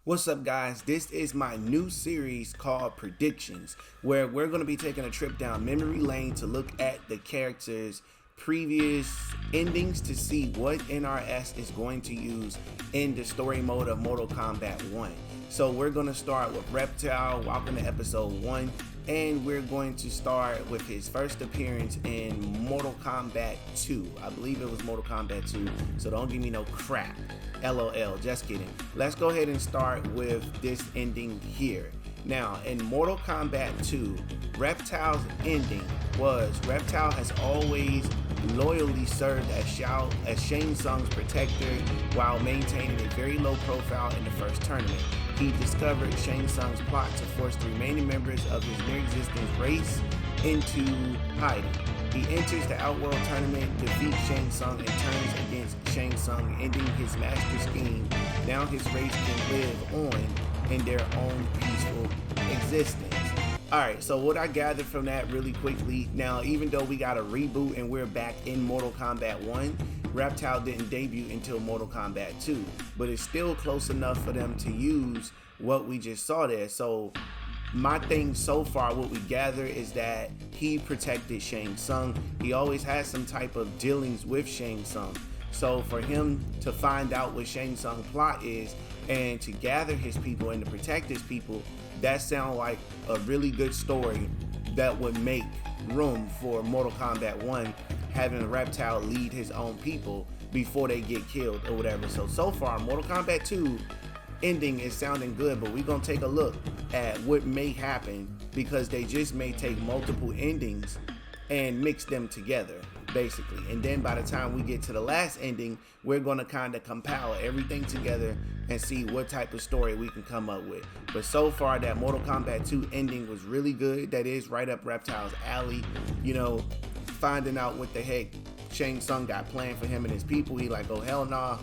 What's up, guys? This is my new series called Predictions, where we're going to be taking a trip down memory lane to look at the characters' previous endings to see what NRS is going to use in the story mode of Mortal Kombat 1. So we're going to start with Reptile, welcome to episode 1, and we're going to start with his first appearance in Mortal Kombat 2. I believe it was Mortal Kombat 2, so don't give me no crap. LOL, just kidding. Let's go ahead and start with this ending here. Now, in Mortal Kombat 2, Reptile's ending was Reptile has always loyally served as Shang Tsung's protector while maintaining a very low profile in the first tournament. He discovered Shang Tsung's plot to force the remaining members of his near-existent race into hiding. He enters the Outworld tournament, defeats Shang Tsung, and turns against Shang Tsung, ending his master scheme. Now his race can live on in their own peaceful existence. Alright, so what I gathered from that really quickly, now even though we got a reboot and we're back in Mortal Kombat 1, Reptile didn't debut until Mortal Kombat 2, but it's still close enough for them to use what we just saw there. So my thing so far, what we gather is that he protected Shang Tsung. He always has some type of dealings with Shang Tsung. So for him to find out what Shang Tsung's plot is and to gather his people and to protect his people, that sounds like a really good story that would make room for Mortal Kombat 1 having a Reptile lead his own people before they get killed or whatever. So far, Mortal Kombat 2 ending is sounding good, but we're gonna take a look at what may happen because they just may take multiple endings and mix them together basically, and then by the time we get to the last ending, we're gonna kind of compile everything together and see what type of story we can come up with. But so far, that Mortal Kombat 2 ending was really good. That is right up Reptile's alley, you know, finding out what the heck Shang Tsung got planned for him and his people. He like, oh hell nah,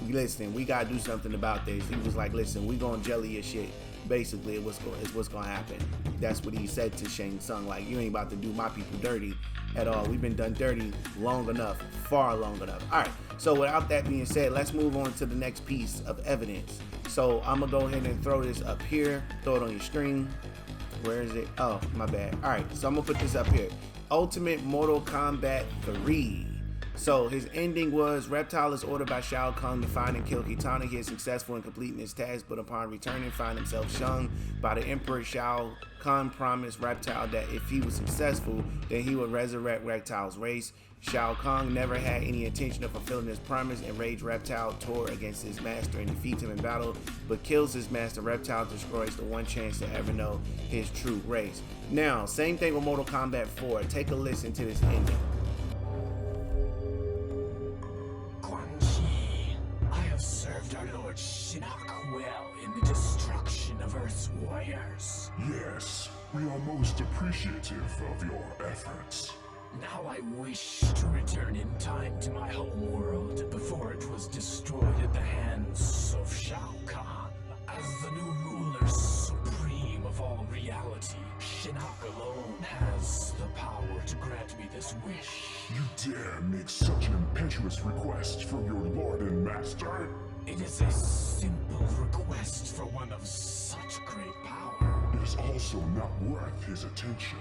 listen, we gotta do something about this. He was like, listen, we gonna jelly your shit. Basically, it's what's gonna happen. That's what he said to Shang Tsung, like, you ain't about to do my people dirty at all. We've been done dirty long enough, far long enough. All right, so without that being said, let's move on to the next piece of evidence. So I'm gonna go ahead and throw this up here, throw it on your screen. Where is it? Oh, my bad. All right, so I'm gonna put this up here. Ultimate Mortal Kombat 3. So his ending was Reptile is ordered by Shao Kahn to find and kill Kitana. He is successful in completing his task, but upon returning, find himself shunned by the Emperor. Shao Kahn promised Reptile that if he was successful, then he would resurrect Reptile's race. Shao Kahn never had any intention of fulfilling his promise. Enraged, Reptile tore against his master and defeats him in battle, but kills his master. Reptile destroys the one chance to ever know his true race. Now, same thing with Mortal Kombat 4. Take a listen to this ending. Served our Lord Shinnok well in the destruction of Earth's warriors. Yes, we are most appreciative of your efforts. Now I wish to return in time to my home world before it was destroyed at the hands of Shao Kahn. As the new ruler supreme of all reality, Shinnok alone has the power to grant me this wish. You dare make such an impetuous request from your lord and master? It is a simple request for one of such great power. It is also not worth his attention.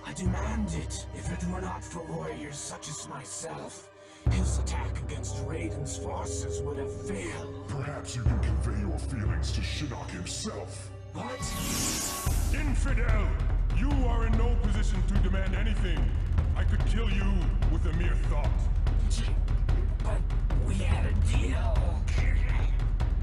I demand it. If it were not for warriors such as myself, his attack against Raiden's forces would have failed. Perhaps you can convey your feelings to Shinnok himself. What? Infidel! You are in no position to demand anything. I could kill you with a mere thought. But we had a deal.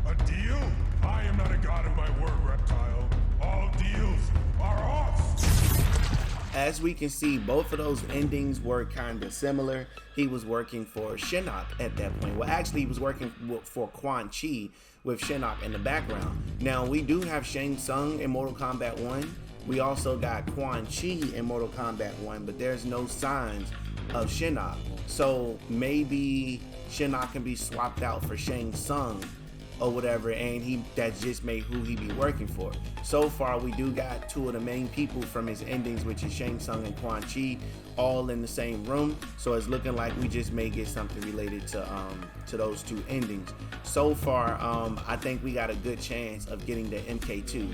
A deal? I am not a god of my word, Reptile. All deals are off. As we can see, both of those endings were kind of similar. He was working for Shinnok at that point. Well, actually, he was working for Quan Chi with Shinnok in the background. Now, we do have Shang Tsung in Mortal Kombat 1. We also got Quan Chi in Mortal Kombat 1, but there's no signs of Shinnok. So maybe Shinnok can be swapped out for Shang Tsung or whatever, and that's just made who he be working for. So far, we do got two of the main people from his endings, which is Shang Tsung and Quan Chi, all in the same room. So it's looking like we just may get something related to those two endings. So far, I think we got a good chance of getting the MK2.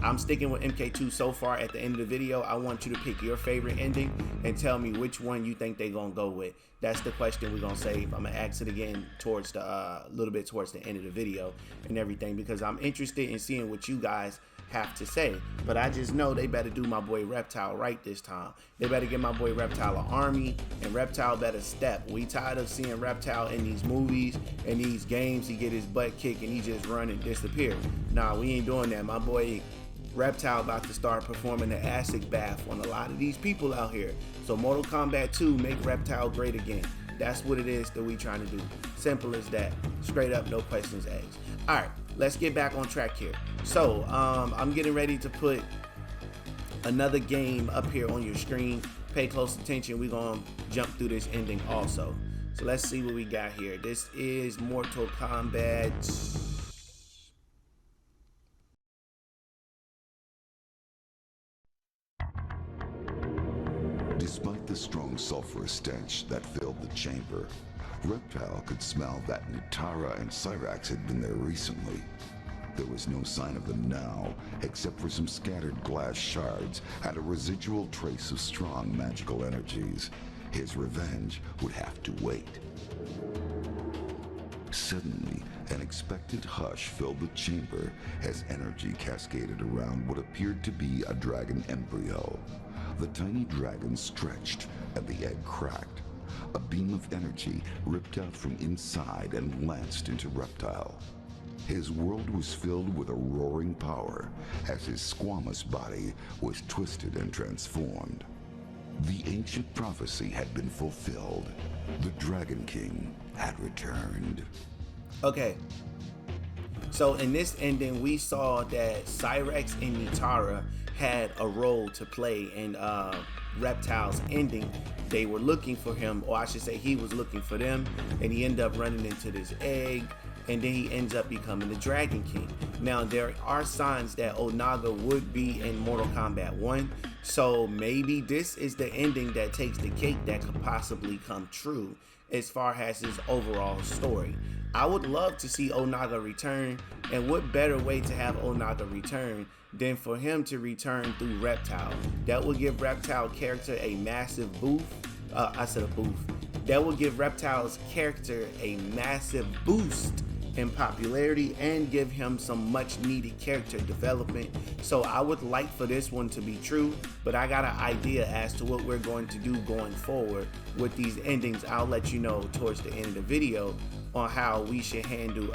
I'm sticking with MK2 so far. At the end of the video, I want you to pick your favorite ending and tell me which one you think they're gonna go with. That's the question we're gonna save. I'm gonna ask it again towards the little bit towards the end of the video and everything, because I'm interested in seeing what you guys have to say. But I just know they better do my boy Reptile right this time. They better give my boy Reptile an army, and Reptile better step. We tired of seeing Reptile in these movies and these games. He get his butt kicked and he just run and disappear. Nah, we ain't doing that. My boy Reptile about to start performing the acid bath on a lot of these people out here. So Mortal Kombat 2 make Reptile great again. That's what it is that we trying to do. Simple as that. Straight up, no questions asked. All right, let's get back on track here. So I'm getting ready to put another game up here on your screen. Pay close attention. We're gonna jump through this ending also. So let's see what we got here. This is Mortal Kombat. Despite the strong sulfurous stench that filled the chamber, Reptile could smell that Nitara and Cyrax had been there recently. There was no sign of them now, except for some scattered glass shards and a residual trace of strong magical energies. His revenge would have to wait. Suddenly, an expectant hush filled the chamber as energy cascaded around what appeared to be a dragon embryo. The tiny dragon stretched, and the egg cracked. A beam of energy ripped out from inside and lanced into Reptile. His world was filled with a roaring power as his squamous body was twisted and transformed. The ancient prophecy had been fulfilled. The Dragon King had returned. Okay. So in this ending, we saw that Cyrax and Nitara had a role to play in Reptile's ending. They were looking for him, or I should say he was looking for them, and he ended up running into this egg, and then he ends up becoming the Dragon King. Now, there are signs that Onaga would be in Mortal Kombat 1, so maybe this is the ending that takes the cake that could possibly come true as far as his overall story. I would love to see Onaga return, and what better way to have Onaga return than for him to return through Reptile. That will give Reptile character a massive boost. That will give Reptile's character a massive boost in popularity and give him some much needed character development. So I would like for this one to be true, but I got an idea as to what we're going to do going forward with these endings. I'll let you know towards the end of the video on how we should handle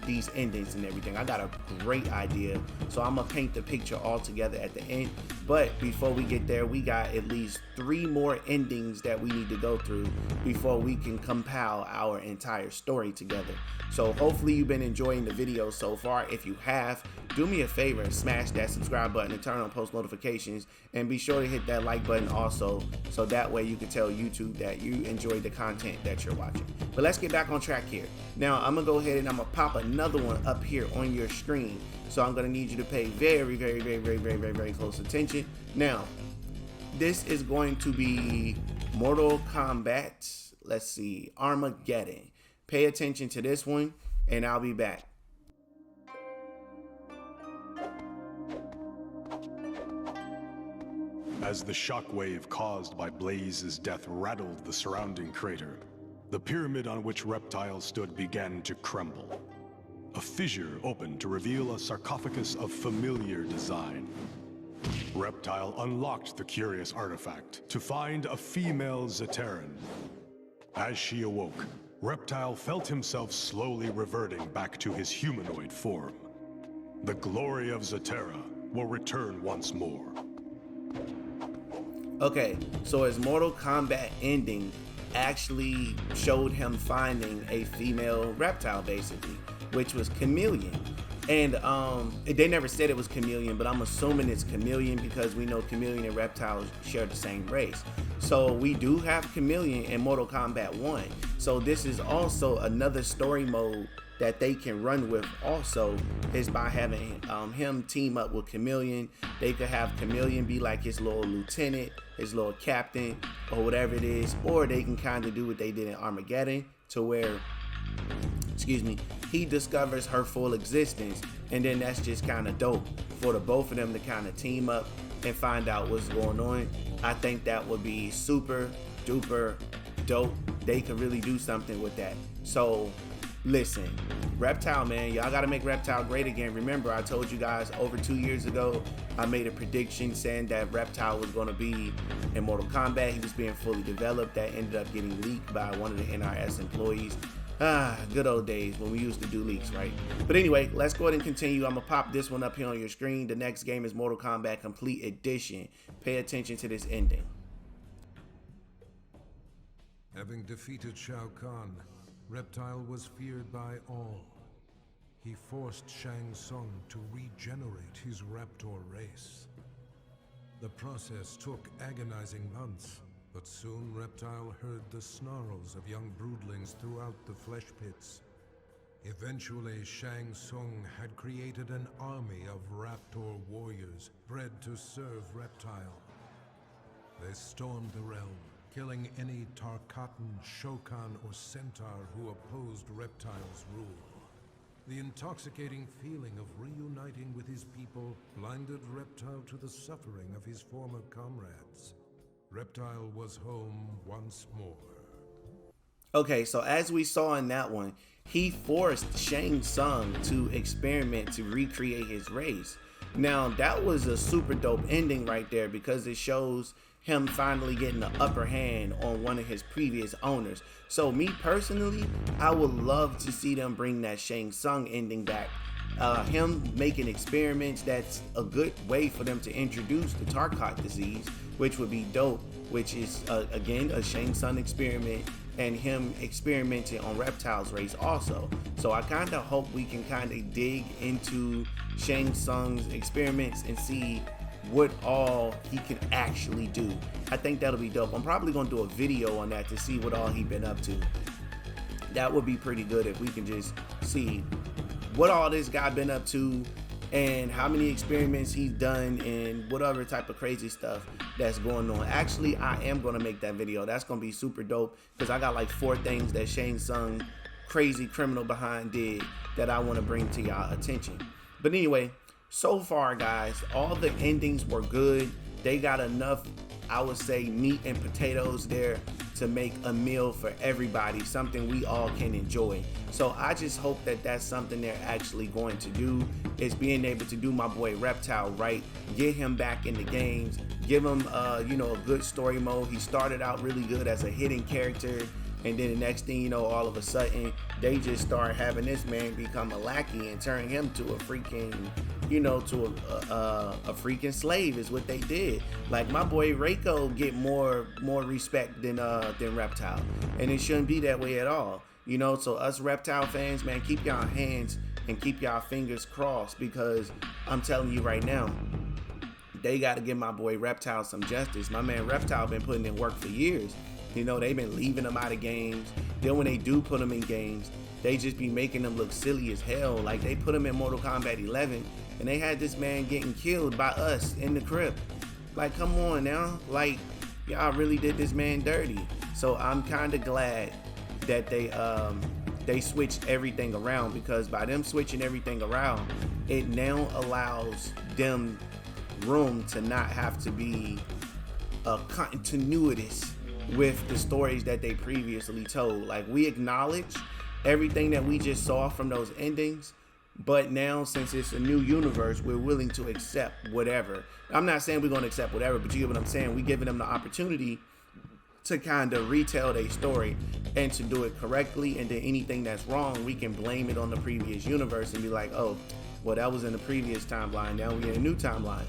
these endings and everything. I got a great idea, so I'm gonna paint the picture all together at the end. But before we get there, we got at least 3 more endings that we need to go through before we can compile our entire story together. So hopefully you've been enjoying the video so far. If you have, do me a favor and smash that subscribe button and turn on post notifications, and be sure to hit that like button also, so that way you can tell YouTube that you enjoyed the content that you're watching. But let's get back on track here. Now I'm gonna go ahead and I'm gonna pop another one up here on your screen. So I'm gonna need you to pay very close attention. Now, this is going to be Mortal Kombat, let's see, Armageddon. Pay attention to this one, and I'll be back. As the shockwave caused by Blaze's death rattled the surrounding crater, the pyramid on which Reptile stood began to crumble. A fissure opened to reveal a sarcophagus of familiar design. Reptile unlocked the curious artifact to find a female Zaterran. As she awoke, Reptile felt himself slowly reverting back to his humanoid form. The glory of Zaterra will return once more. Okay, so his Mortal Kombat ending actually showed him finding a female reptile, basically, which was Chameleon. And they never said it was Chameleon, but I'm assuming it's Chameleon because we know Chameleon and Reptile share the same race. So we do have Chameleon in Mortal Kombat 1. So this is also another story mode that they can run with also, is by having him team up with Chameleon. They could have Chameleon be like his little lieutenant, his little captain, or whatever it is, or they can kind of do what they did in Armageddon, to where, excuse me, he discovers her full existence, and then that's just kind of dope for the both of them to kind of team up and find out what's going on. I think that would be super duper dope. They could really do something with that. So listen, Reptile, man, y'all gotta make Reptile great again. Remember, I told you guys over 2 years ago, I made a prediction saying that Reptile was gonna be in Mortal Kombat. He was being fully developed. That ended up getting leaked by one of the NRS employees. Good old days when we used to do leaks, right? But anyway, let's go ahead and continue. I'm gonna pop this one up here on your screen. The next game is Mortal Kombat Complete Edition. Pay attention to this ending. Having defeated Shao Kahn, Reptile was feared by all. He forced Shang Tsung to regenerate his raptor race. The process took agonizing months, but soon Reptile heard the snarls of young broodlings throughout the flesh pits. Eventually, Shang Tsung had created an army of raptor warriors bred to serve Reptile. They stormed the realm, killing any Tarkatan, Shokan, or Centaur who opposed Reptile's rule. The intoxicating feeling of reuniting with his people blinded Reptile to the suffering of his former comrades. Reptile was home once more. Okay, so as we saw in that one, he forced Shang Tsung to experiment to recreate his race. Now, that was a super dope ending right there, because it shows him finally getting the upper hand on one of his previous owners. So me personally, I would love to see them bring that Shang Tsung ending back. Him making experiments, that's a good way for them to introduce the Tarkat disease, which would be dope, which is again a Shang Tsung experiment, and him experimenting on Reptile's race also. So I kind of hope we can kind of dig into Shang Tsung's experiments and see what all he can actually do. I think that'll be dope. I'm probably gonna do a video on that to see what all he been up to. That would be pretty good if we can just see what all this guy been up to and how many experiments he's done and whatever type of crazy stuff that's going on. Actually, I am gonna make that video. That's gonna be super dope, because I got like 4 things that Shang Tsung, crazy criminal behind, did that I want to bring to y'all attention. But anyway, so far guys, all the endings were good. They got enough, I would say, meat and potatoes there to make a meal for everybody, something we all can enjoy. So I just hope that that's something they're actually going to do, is being able to do my boy Reptile right, get him back in the games, give him you know, a good story mode. He started out really good as a hidden character, and then the next thing you know, all of a sudden they just start having this man become a lackey and turn him to a freaking, you know, to a freaking slave is what they did. Like my boy Reiko get more respect than Reptile, and it shouldn't be that way at all. You know, so us Reptile fans, man, keep y'all hands and keep y'all fingers crossed, because I'm telling you right now, they got to give my boy Reptile some justice. My man Reptile been putting in work for years. You know, they've been leaving them out of games. Then when they do put them in games, they just be making them look silly as hell. Like they put him in Mortal Kombat 11 and they had this man getting killed by us in the crib. Like, come on now. Like, y'all really did this man dirty. So I'm kind of glad that they switched everything around, because by them switching everything around, it now allows them room to not have to be continuous with the stories that they previously told. Like, we acknowledge everything that we just saw from those endings, but now since it's a new universe, we're willing to accept whatever. I'm not saying we're going to accept whatever, but you get what I'm saying. We're giving them the opportunity to kind of retell their story and to do it correctly, and then anything that's wrong, we can blame it on the previous universe and be like, oh, well, that was in the previous timeline, now we're in a new timeline,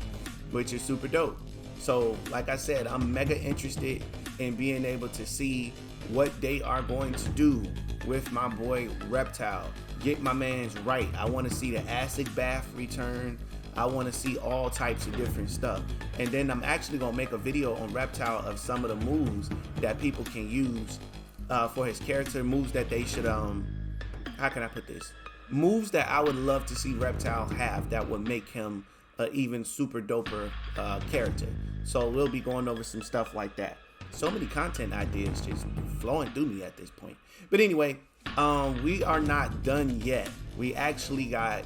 which is super dope. So like I said, I'm mega interested in being able to see what they are going to do with my boy Reptile. Get my man's right. I want to see the acid bath return. I want to see all types of different stuff. And then I'm actually going to make a video on Reptile of some of the moves that people can use for his character, moves that they should how can I put this? Moves that I would love to see Reptile have that would make him an even super doper character. So we'll be going over some stuff like that. So many content ideas just flowing through me at this point. But anyway, we are not done yet. We actually got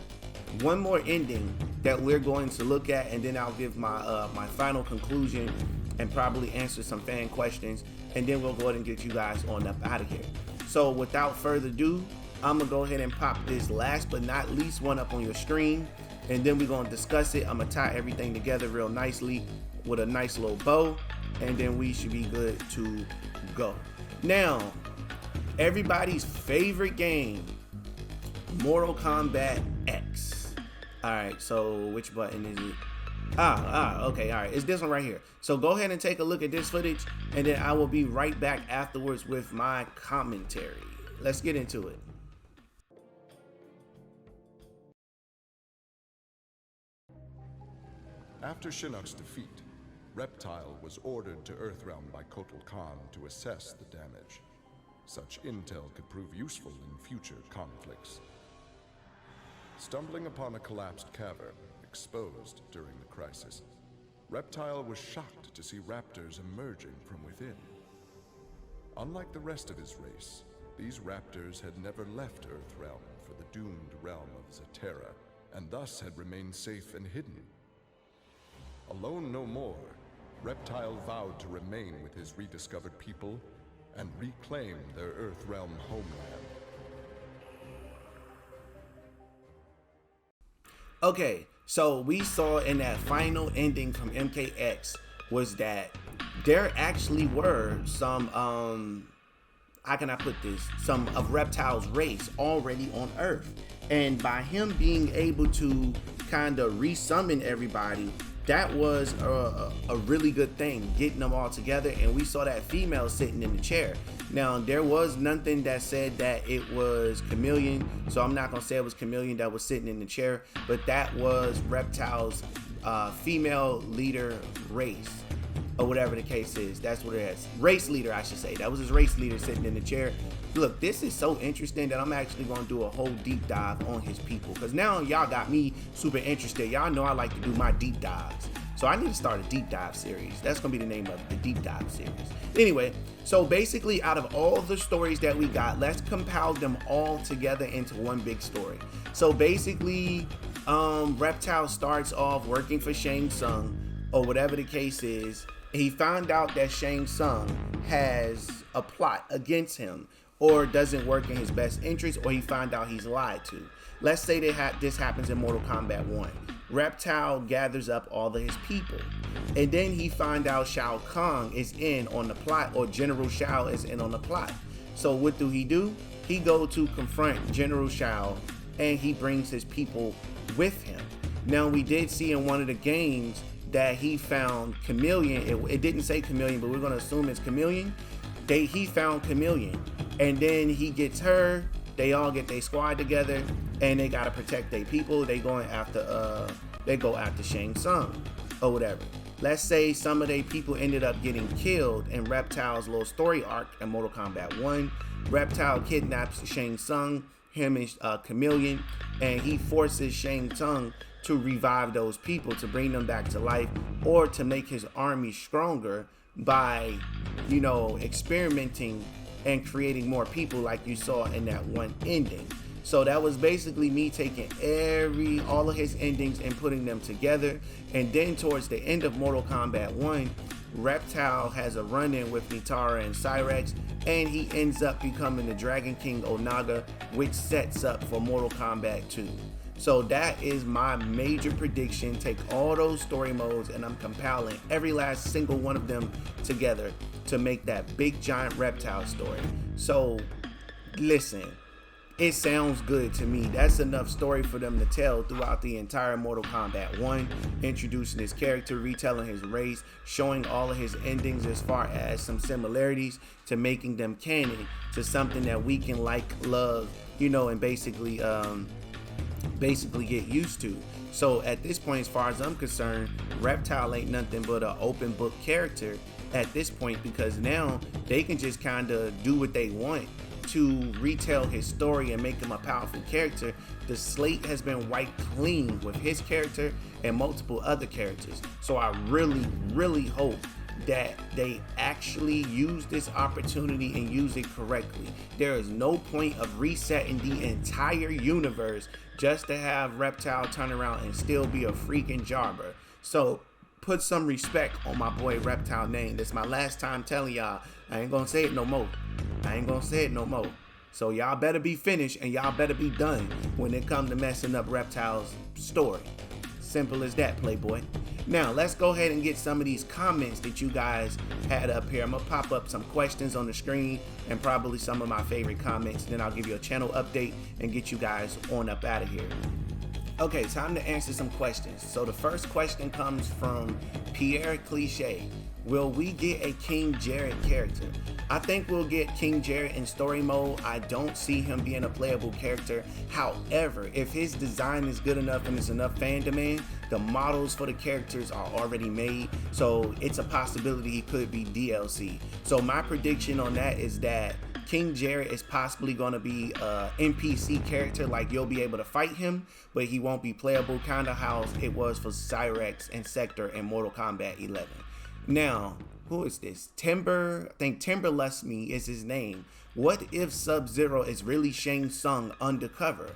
one more ending that we're going to look at, and then I'll give my my final conclusion and probably answer some fan questions, and then we'll go ahead and get you guys on up out of here. So without further ado, I'm gonna go ahead and pop this last but not least one up on your screen, and then we're gonna discuss it. I'm gonna tie everything together real nicely with a nice little bow, and then we should be good to go. Now, everybody's favorite game, Mortal Kombat X. All right, so which button is it? Okay, all right, it's this one right here. So go ahead and take a look at this footage, and then I will be right back afterwards with my commentary. Let's get into it. After Shinnok's defeat, Reptile was ordered to Earthrealm by Kotal Khan to assess the damage. Such intel could prove useful in future conflicts. Stumbling upon a collapsed cavern, exposed during the crisis, Reptile was shocked to see raptors emerging from within. Unlike the rest of his race, these raptors had never left Earthrealm for the doomed realm of Zaterra, and thus had remained safe and hidden. Alone no more, Reptile vowed to remain with his rediscovered people and reclaim their Earthrealm homeland. Okay, so we saw in that final ending from MKX was that there actually were some how can I put this, some of Reptile's race already on Earth, and by him being able to kind of resummon everybody, that was a really good thing, getting them all together. And we saw that female sitting in the chair. Now, there was nothing that said that it was Chameleon, so I'm not gonna say it was Chameleon that was sitting in the chair, but that was Reptile's female leader race, or whatever the case is. That's what it is. Race leader, I should say. That was his race leader sitting in the chair. Look, this is so interesting that I'm actually going to do a whole deep dive on his people, because now y'all got me super interested. Y'all know I like to do my deep dives. So I need to start a deep dive series. That's going to be the name of it, the deep dive series. Anyway, so basically out of all the stories that we got, let's compile them all together into one big story. So basically, Reptile starts off working for Shang Tsung, or whatever the case is. He found out that Shang Tsung has a plot against him, or doesn't work in his best interest, or he found out he's lied to. Let's say that this happens in Mortal Kombat 1. Reptile gathers up all of his people, and then he find out Shao Kahn is in on the plot, or General Shao is in on the plot. So what do? He go to confront General Shao, and he brings his people with him. Now, we did see in one of the games that he found Chameleon. It didn't say Chameleon, but we're gonna assume it's Chameleon. He found Chameleon, and then he gets her. They all get their squad together, and they gotta protect their people. They go after Shang Tsung or whatever. Let's say some of their people ended up getting killed in Reptile's little story arc in Mortal Kombat 1. Reptile kidnaps Shang Tsung, him and Chameleon, and he forces Shang Tsung to revive those people, to bring them back to life, or to make his army stronger by, experimenting and creating more people, like you saw in that one ending. So that was basically me taking all of his endings and putting them together. And then towards the end of Mortal Kombat 1, Reptile has a run-in with Nitara and Cyrex, and he ends up becoming the Dragon King Onaga, which sets up for Mortal Kombat 2. So that is my major prediction. Take all those story modes, and I'm compiling every last single one of them together to make that big giant Reptile story. So listen, it sounds good to me. That's enough story for them to tell throughout the entire Mortal Kombat 1, introducing his character, retelling his race, showing all of his endings as far as some similarities, to making them canon to something that we can like, love, and basically get used to. So at this point, as far as I'm concerned, Reptile ain't nothing but an open book character at this point, because now they can just kind of do what they want to retell his story and make him a powerful character. The slate has been wiped clean with his character and multiple other characters. So I really hope that they actually use this opportunity and use it correctly. There is no point of resetting the entire universe just to have Reptile turn around and still be a freaking jobber. So put some respect on my boy Reptile name. This is my last time telling y'all. I ain't gonna say it no more. So y'all better be finished and y'all better be done when it comes to messing up Reptile's story. Simple as that, Playboy. Now let's go ahead and get some of these comments that you guys had up here. I'm gonna pop up some questions on the screen and probably some of my favorite comments. Then I'll give you a channel update and get you guys on up out of here. Okay, time to answer some questions. So the first question comes from Pierre Cliche. Will we get a King Jared character? I think we'll get King Jared in story mode. I don't see him being a playable character. However, if his design is good enough and there's enough fan demand, the models for the characters are already made. So it's a possibility he could be DLC. So my prediction on that is that King Jared is possibly going to be a NPC character, like you'll be able to fight him, but he won't be playable, kind of how it was for Cyrex and Sector in Mortal Kombat 11. Now, who is this? Timber, I think Timber Lusme is his name. What if Sub-Zero is really Shang Tsung undercover?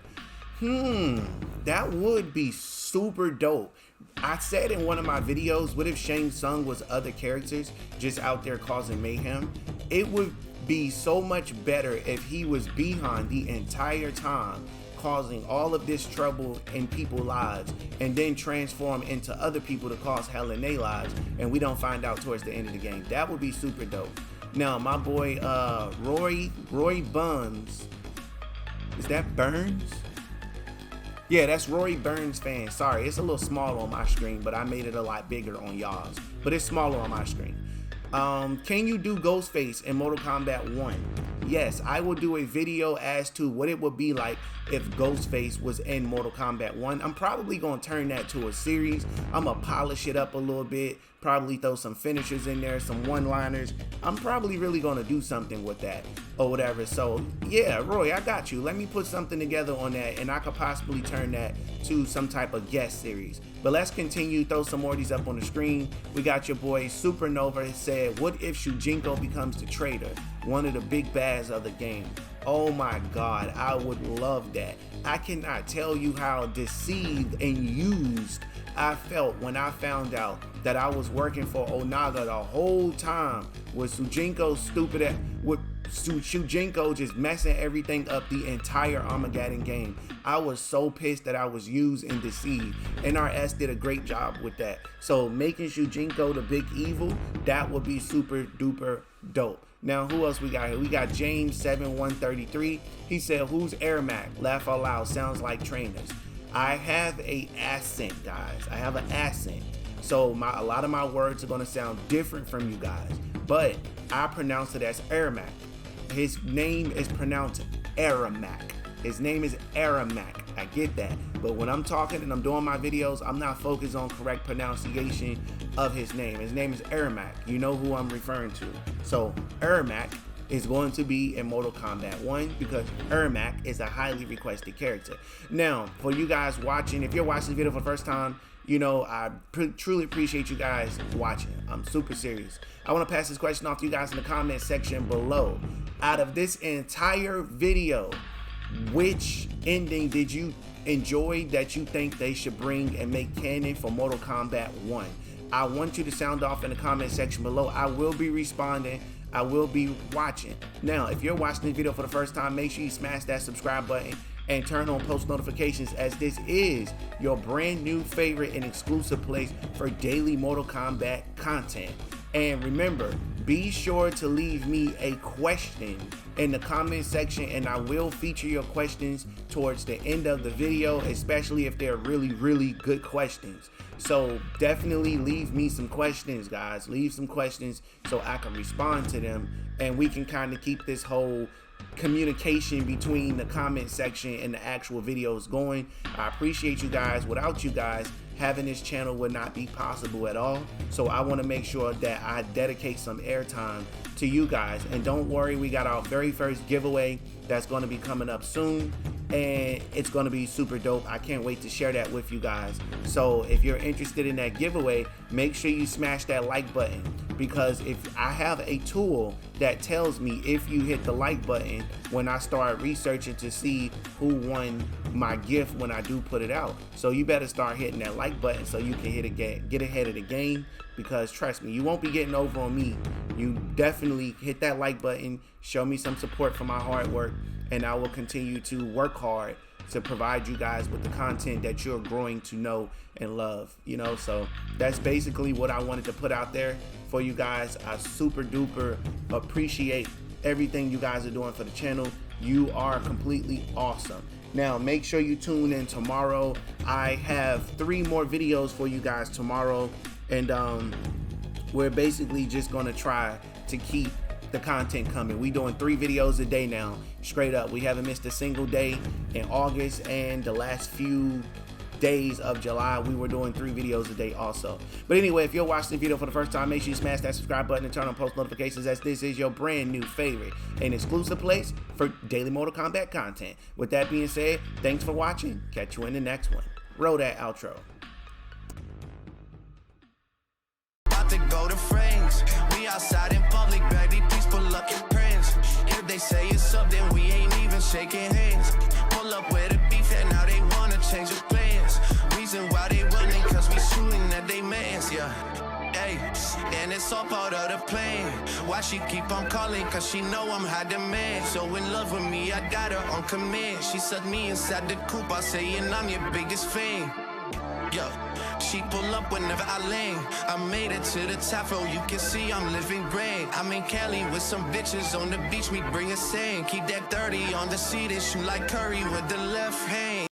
That would be super dope. I said in one of my videos, what if Shang Tsung was other characters just out there causing mayhem? It would be so much better if he was Bihan the entire time, causing all of this trouble in people's lives, and then transform into other people to cause hell in their lives, and we don't find out towards the end of the game. That would be super dope. Now, my boy Roy Buns, is that Burns? Yeah, that's Roy Burns fan. Sorry, it's a little small on my screen, but I made it a lot bigger on y'all's. But it's smaller on my screen. Can you do Ghostface in Mortal Kombat 1? Yes, I will do a video as to what it would be like if Ghostface was in Mortal Kombat 1. I'm probably going to turn that to a series. I'm going to polish it up a little bit, probably throw some finishers in there, some one-liners. I'm probably really going to do something with that or whatever. So yeah, Roy, I got you. Let me put something together on that, and I could possibly turn that to some type of guest series. But let's continue, throw some more of these up on the screen. We got your boy Supernova said, what if Shujinko becomes the traitor, one of the big bads of the game? Oh my God, I would love that. I cannot tell you how deceived and used I felt when I found out that I was working for Onaga the whole time with Shujinko with Shujinko just messing everything up the entire Armageddon game. I was so pissed that I was used and deceived. NRS did a great job with that. So making Shujinko the big evil, that would be super duper dope. Now, who else we got here? We got James7133. He said, who's Ermac? Laugh out loud, sounds like trainers. I have a accent, guys. I have an accent. So a lot of my words are gonna sound different from you guys, but I pronounce it as Ermac. His name is pronounced Ermac. His name is Ermac. I get that. But when I'm talking and I'm doing my videos, I'm not focused on correct pronunciation of his name. His name is Ermac. You know who I'm referring to. So Ermac is going to be in Mortal Kombat 1 because Ermac is a highly requested character. Now, for you guys watching, if you're watching this video for the first time, you know, I truly appreciate you guys watching. I'm super serious. I want to pass this question off to you guys in the comment section below. Out of this entire video, which ending did you enjoy that you think they should bring and make canon for Mortal Kombat 1? I want you to sound off in the comment section below. I will be responding. I will be watching. Now, if you're watching this video for the first time, make sure you smash that subscribe button and turn on post notifications, as this is your brand new favorite and exclusive place for daily Mortal Kombat content. And remember, be sure to leave me a question in the comment section, and I will feature your questions towards the end of the video, especially if they're really, really good questions. So definitely leave me some questions, guys. Leave some questions so I can respond to them, and we can kind of keep this whole communication between the comment section and the actual videos going. I appreciate you guys. Without you guys, having this channel would not be possible at all. So I want to make sure that I dedicate some airtime to you guys. And don't worry, we got our very first giveaway that's going to be coming up soon, and it's going to be super dope. I can't wait to share that with you guys. So if you're interested in that giveaway, make sure you smash that like button, because if I have a tool that tells me if you hit the like button when I start researching to see who won my gift when I do put it out. So you better start hitting that like button so you can get ahead of the game, because trust me, you won't be getting over on me. You definitely hit that like button, show me some support for my hard work, and I will continue to work hard to provide you guys with the content that you're growing to know and love, you know. So that's basically what I wanted to put out there for you guys. I super duper appreciate everything you guys are doing for the channel. You are completely awesome. Now make sure you tune in tomorrow. I have 3 more videos for you guys tomorrow, and we're basically just gonna try to keep the content coming. We doing 3 videos a day now, straight up. We haven't missed a single day in August, and the last few days of July we were doing 3 videos a day also. But anyway, if you're watching the video for the first time, make sure you smash that subscribe button and turn on post notifications, as this is your brand new favorite and exclusive place for daily Mortal Kombat content. With that being said, thanks for watching. Catch you in the next one. Roll that outro. To go to friends, we outside in public, baby, please pull up your friends. If they say it's up, then we ain't even shaking hands. Pull up with a beef and now they wanna change the plans. Reason why they running, cause we shooting at they mans, yeah. Hey, and it's all part of the plan. Why she keep on calling, cause she know I'm high demand. So in love with me, I got her on command. She sucked me inside the coop, I say, and I'm your biggest fan. Yo, she pull up whenever I land. I made it to the top, so you can see I'm living grand. I'm in Cali with some bitches on the beach, we bring a sand. Keep that 30 on the seat and shoot like Curry with the left hand.